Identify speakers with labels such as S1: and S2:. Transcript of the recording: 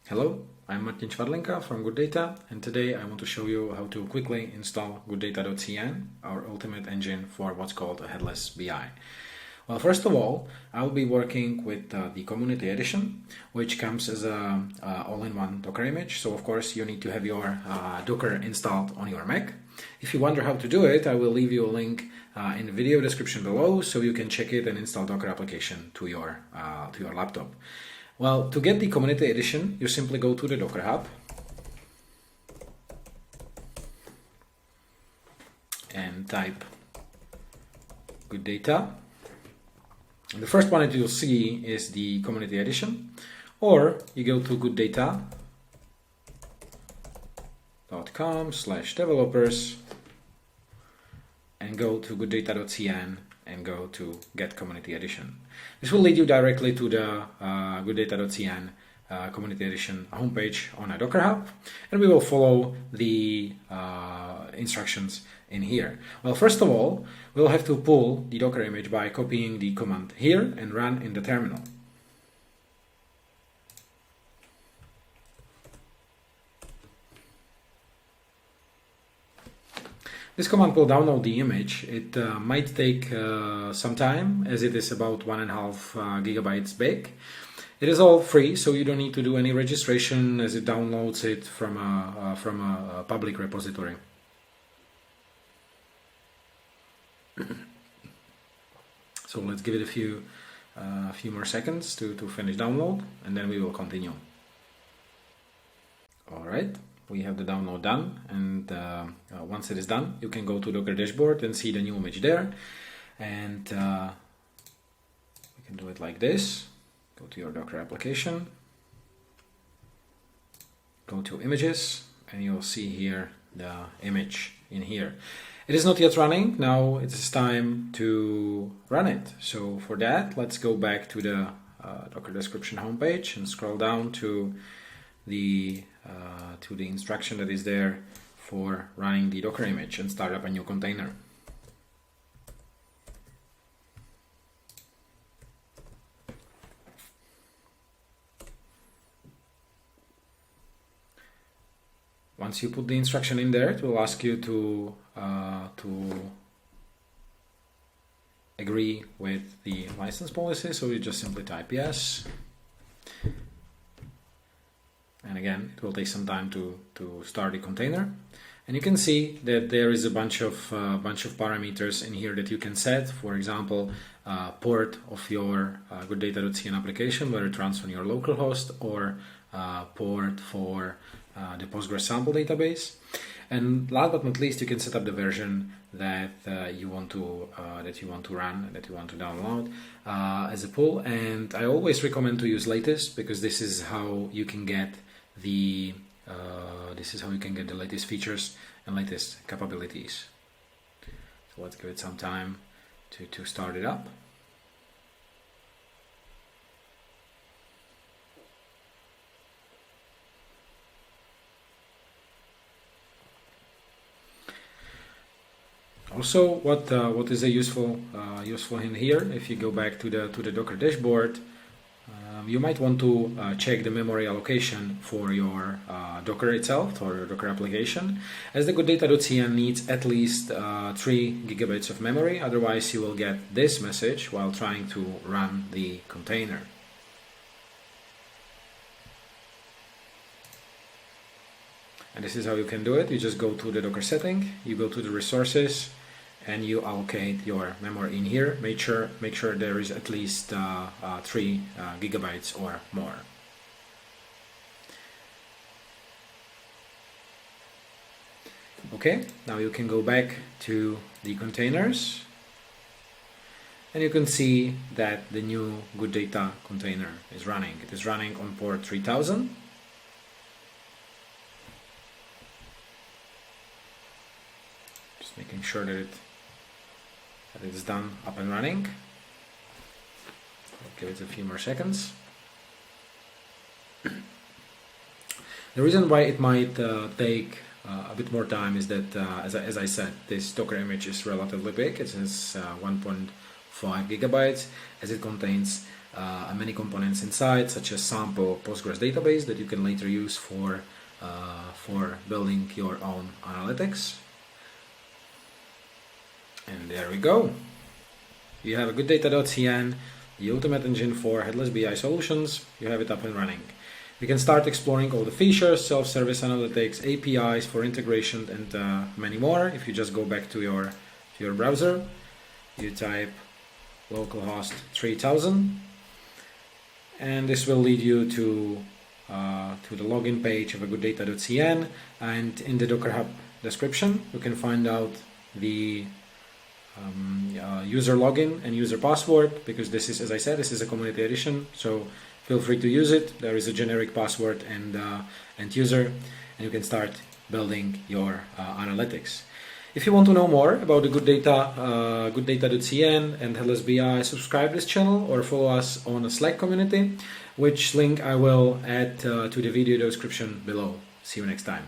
S1: Hello, I'm Martin Czwarlenka from GoodData, and today I want to show you how to quickly install GoodData.CN, our ultimate engine for what's called a Headless BI. Well, first of all, I'll be working with the Community Edition, which comes as a all-in-one Docker image. So, of course, you need to have your Docker installed on your Mac. If you wonder how to do it, I will leave you a link in the video description below, so you can check it and install Docker application to your laptop. Well, to get the Community Edition, you simply go to the Docker Hub and type Good Data. And the first one that you'll see is the Community Edition, or you go to GoodData.com/developers and go to GoodData.CN and go to Get Community Edition. This will lead you directly to the GoodData.CN Community Edition homepage on a Docker Hub, and we will follow the instructions in here. Well, first of all, we'll have to pull the Docker image by copying the command here and run in the terminal. This command will download the image. It might take some time, as it is about 1.5 gigabytes big. It is all free, so you don't need to do any registration, as it downloads it from a public repository. So let's give it a few more seconds to finish download, and then we will continue. All right. We have the download done, and once it is done, you can go to Docker dashboard and see the new image there. And we can do it like this. Go to your Docker application, go to images, and you'll see here the image in here. It is not yet running. Now it is time to run it. So for that, let's go back to the Docker description homepage and scroll down to the instruction that is there for running the Docker image and start up a new container. Once you put the instruction in there, it will ask you to agree with the license policy, so you just simply type yes. And again, it will take some time to start the container. And you can see that there is a bunch of parameters in here that you can set. For example, port of your GoodData.CN application, whether it runs on your local host, or port for the Postgres sample database. And last but not least, you can set up the version that you want to run, that you want to download as a pull. And I always recommend to use latest, because this is how you can get the latest features and latest capabilities. So let's give it some time to start it up. Also, what is a useful in here? If you go back to the Docker dashboard, you might want to check the memory allocation for your Docker itself, or your Docker application, as the GoodData.CN needs at least 3 gigabytes of memory. Otherwise, you will get this message while trying to run the container. And this is how you can do it. You just go to the Docker setting, you go to the resources, and you allocate your memory in here. Make sure there is at least 3 gigabytes or more. Okay, now you can go back to the containers, and you can see that the new GoodData container is running. It is running on port 3000. Just making sure that it is done, up and running. I'll give it a few more seconds. The reason why it might take a bit more time is that, as I said, this Docker image is relatively big. It is 1.5 gigabytes, as it contains many components inside, such as sample Postgres database that you can later use for building your own analytics. And there we go. You have a GoodData.CN, the ultimate engine for Headless BI solutions. You have it up and running. You can start exploring all the features, self-service analytics, APIs for integration, and many more. If you just go back to your browser, you type localhost 3000, and this will lead you to the login page of a GoodData.CN. And in the Docker Hub description, you can find out the user login and user password, because this is, as I said, this is a community edition, so feel free to use it. There is a generic password and user, and you can start building your analytics. If you want to know more about the GoodData.CN and Headless BI, subscribe this channel or follow us on a Slack community, which link I will add to the video description below. See you next time.